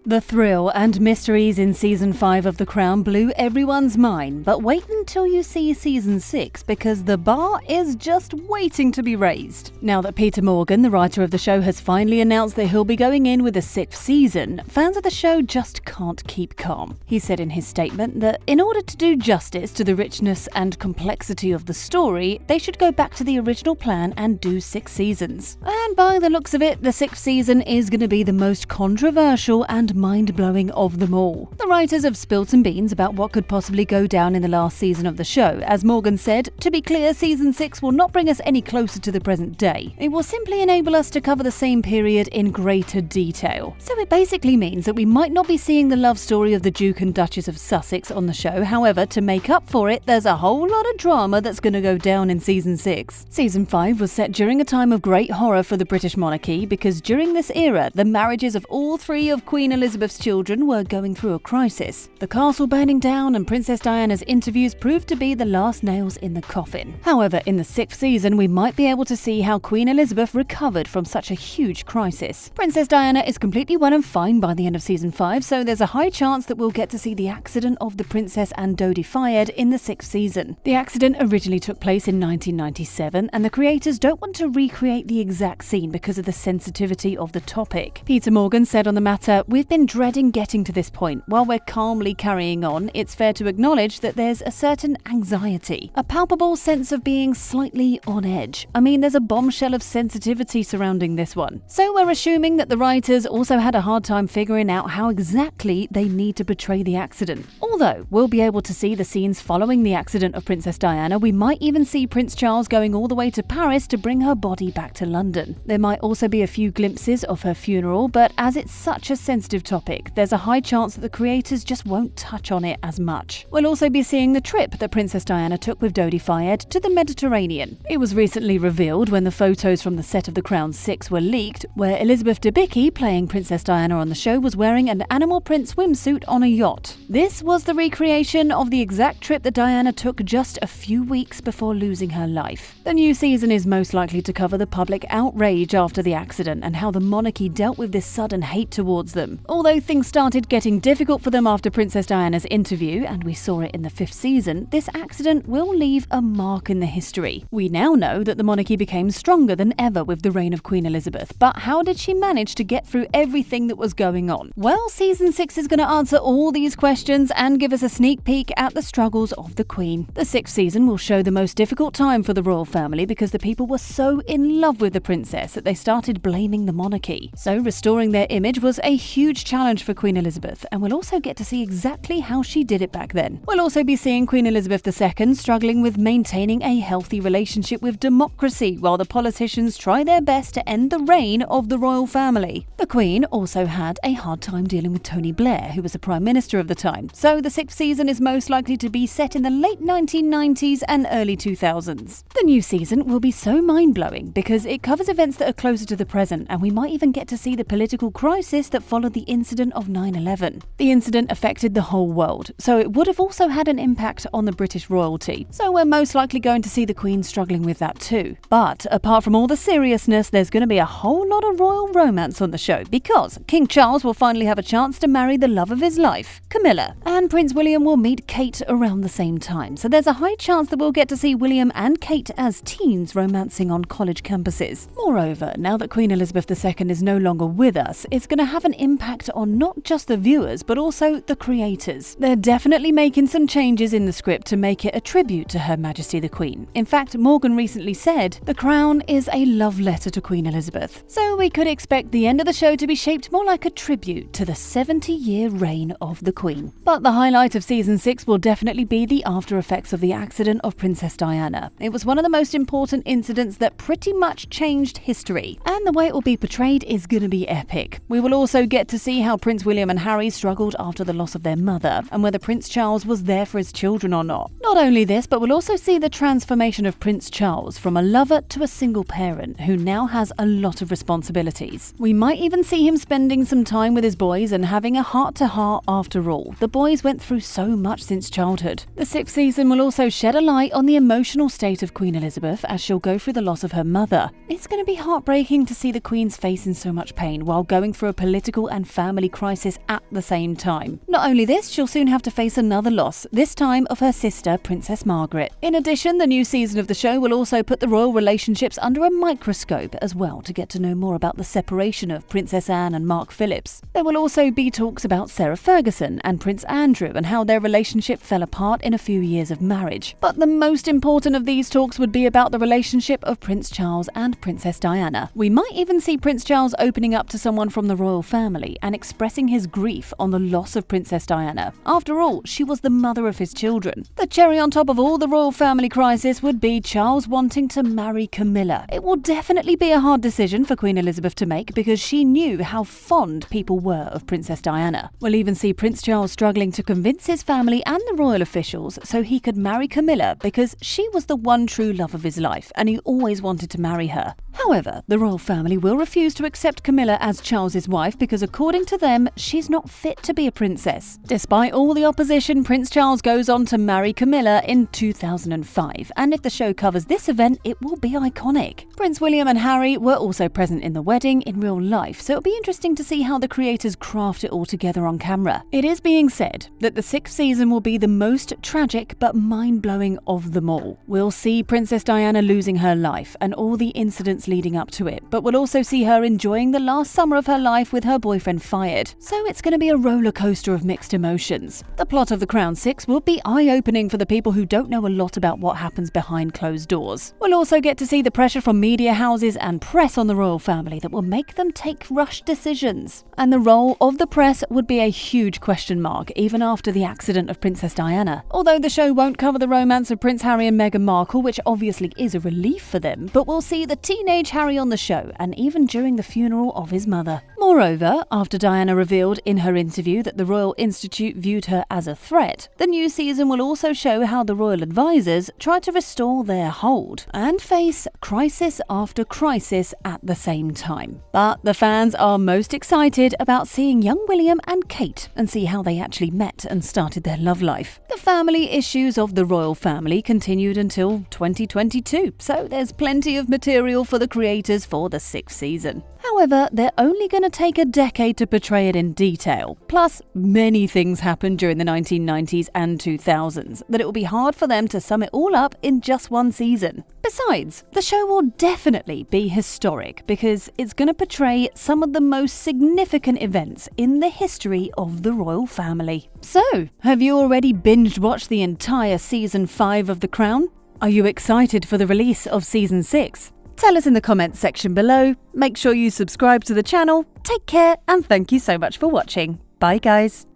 The thrill and mysteries in Season 5 of The Crown blew everyone's mind, but wait until you see Season 6 because the bar is just waiting to be raised. Now that Peter Morgan, the writer of the show, has finally announced that he'll be going in with a 6th season, fans of the show just can't keep calm. He said in his statement that in order to do justice to the richness and complexity of the story, they should go back to the original plan and do 6 seasons. And by the looks of it, the 6th season is going to be the most controversial and mind-blowing of them all. The writers have spilled some beans about what could possibly go down in the last season of the show. As Morgan said, to be clear, Season 6 will not bring us any closer to the present day. It will simply enable us to cover the same period in greater detail. So it basically means that we might not be seeing the love story of the Duke and Duchess of Sussex on the show. However, to make up for it, there's a whole lot of drama that's going to go down in Season 6. Season 5 was set during a time of great horror for the British monarchy because during this era, the marriages of all 3 of Queen Elizabeth's children were going through a crisis. The castle burning down and Princess Diana's interviews proved to be the last nails in the coffin. However, in the 6th season, we might be able to see how Queen Elizabeth recovered from such a huge crisis. Princess Diana is completely well and fine by the end of Season 5, so there's a high chance that we'll get to see the accident of the Princess and Dodi Fayed in the 6th season. The accident originally took place in 1997, and the creators don't want to recreate the exact scene because of the sensitivity of the topic. Peter Morgan said on the matter, "We've been dreading getting to this point. While we're calmly carrying on, it's fair to acknowledge that there's a certain anxiety, a palpable sense of being slightly on edge. I mean, there's a bombshell of sensitivity surrounding this one. So we're assuming that the writers also had a hard time figuring out how exactly they need to portray the accident. Although we'll be able to see the scenes following the accident of Princess Diana, we might even see Prince Charles going all the way to Paris to bring her body back to London. There might also be a few glimpses of her funeral, but as it's such a sensitive topic, there's a high chance that the creators just won't touch on it as much. We'll also be seeing the trip that Princess Diana took with Dodi Fayed to the Mediterranean. It was recently revealed when the photos from the set of The Crown 6 were leaked, where Elizabeth Debicki, playing Princess Diana on the show, was wearing an animal print swimsuit on a yacht. This was the recreation of the exact trip that Diana took just a few weeks before losing her life. The new season is most likely to cover the public outrage after the accident and how the monarchy dealt with this sudden hate towards them. Although things started getting difficult for them after Princess Diana's interview, and we saw it in the 5th season, this accident will leave a mark in the history. We now know that the monarchy became stronger than ever with the reign of Queen Elizabeth, but how did she manage to get through everything that was going on? Well, Season 6 is going to answer all these questions and give us a sneak peek at the struggles of the Queen. The 6th season will show the most difficult time for the royal family because the people were so in love with the princess that they started blaming the monarchy. So restoring their image was a huge challenge for Queen Elizabeth, and we'll also get to see exactly how she did it back then. We'll also be seeing Queen Elizabeth II struggling with maintaining a healthy relationship with democracy while the politicians try their best to end the reign of the royal family. The Queen also had a hard time dealing with Tony Blair, who was the Prime Minister of the time, so the 6th season is most likely to be set in the late 1990s and early 2000s. The new season will be so mind-blowing because it covers events that are closer to the present, and we might even get to see the political crisis that followed the incident of 9/11. The incident affected the whole world, so it would have also had an impact on the British royalty, so we're most likely going to see the Queen struggling with that too. But apart from all the seriousness, there's going to be a whole lot of royal romance on the show because King Charles will finally have a chance to marry the love of his life, Camilla, and Prince William will meet Kate around the same time, so there's a high chance that we'll get to see William and Kate as teens romancing on college campuses. Moreover, now that Queen Elizabeth II is no longer with us, it's going to have an impact on not just the viewers but also the creators. They're definitely making some changes in the script to make it a tribute to Her Majesty the Queen. In fact, Morgan recently said, "The Crown is a love letter to Queen Elizabeth." So we could expect the end of the show to be shaped more like a tribute to the 70-year reign of the Queen. But the highlight of Season 6 will definitely be the after effects of the accident of Princess Diana. It was one of the most important incidents that pretty much changed history, and the way it will be portrayed is going to be epic. We will also get to see how Prince William and Harry struggled after the loss of their mother, and whether Prince Charles was there for his children or not. Not only this, but we'll also see the transformation of Prince Charles from a lover to a single parent who now has a lot of responsibilities. We might even see him spending some time with his boys and having a heart-to-heart after all. The boys went through so much since childhood. The 6th season will also shed a light on the emotional state of Queen Elizabeth as she'll go through the loss of her mother. It's going to be heartbreaking to see the Queen's face in so much pain while going through a political and family crisis at the same time. Not only this, she'll soon have to face another loss, this time of her sister, Princess Margaret. In addition, the new season of the show will also put the royal relationships under a microscope as well to get to know more about the separation of Princess Anne and Mark Phillips. There will also be talks about Sarah Ferguson and Prince Andrew and how their relationship fell apart in a few years of marriage. But the most important of these talks would be about the relationship of Prince Charles and Princess Diana. We might even see Prince Charles opening up to someone from the royal family and expressing his grief on the loss of Princess Diana. After all, she was the mother of his children. The cherry on top of all the royal family crisis would be Charles wanting to marry Camilla. It will definitely be a hard decision for Queen Elizabeth to make because she knew how fond people were of Princess Diana. We'll even see Prince Charles struggling to convince his family and the royal officials so he could marry Camilla because she was the one true love of his life and he always wanted to marry her. However, the royal family will refuse to accept Camilla as Charles's wife because according to them, she's not fit to be a princess. Despite all the opposition, Prince Charles goes on to marry Camilla in 2005, and if the show covers this event, it will be iconic. Prince William and Harry were also present in the wedding in real life, so it'll be interesting to see how the creators craft it all together on camera. It is being said that the 6th season will be the most tragic but mind-blowing of them all. We'll see Princess Diana losing her life and all the incidents leading up to it, but we'll also see her enjoying the last summer of her life with her boyfriend fired. So it's going to be a roller coaster of mixed emotions. The plot of The Crown 6 will be eye-opening for the people who don't know a lot about what happens behind closed doors. We'll also get to see the pressure from media houses and press on the royal family that will make them take rushed decisions. And the role of the press would be a huge question mark even after the accident of Princess Diana. Although the show won't cover the romance of Prince Harry and Meghan Markle, which obviously is a relief for them, but we'll see the teenage Harry on the show and even during the funeral of his mother. Moreover, after Diana revealed in her interview that the Royal Institute viewed her as a threat, the new season will also show how the royal advisors try to restore their hold and face crisis after crisis at the same time. But the fans are most excited about seeing young William and Kate and see how they actually met and started their love life. The family issues of the royal family continued until 2022, so there's plenty of material for the creators for the 6th season. However, they're only going to take a decade to portray it in detail. Plus, many things happened during the 1990s and 2000s that it will be hard for them to sum it all up in just one season. Besides, the show will definitely be historic because it's going to portray some of the most significant events in the history of the royal family. So, have you already binge-watched the entire season 5 of The Crown? Are you excited for the release of season 6? Tell us in the comments section below. Make sure you subscribe to the channel. Take care and thank you so much for watching. Bye guys.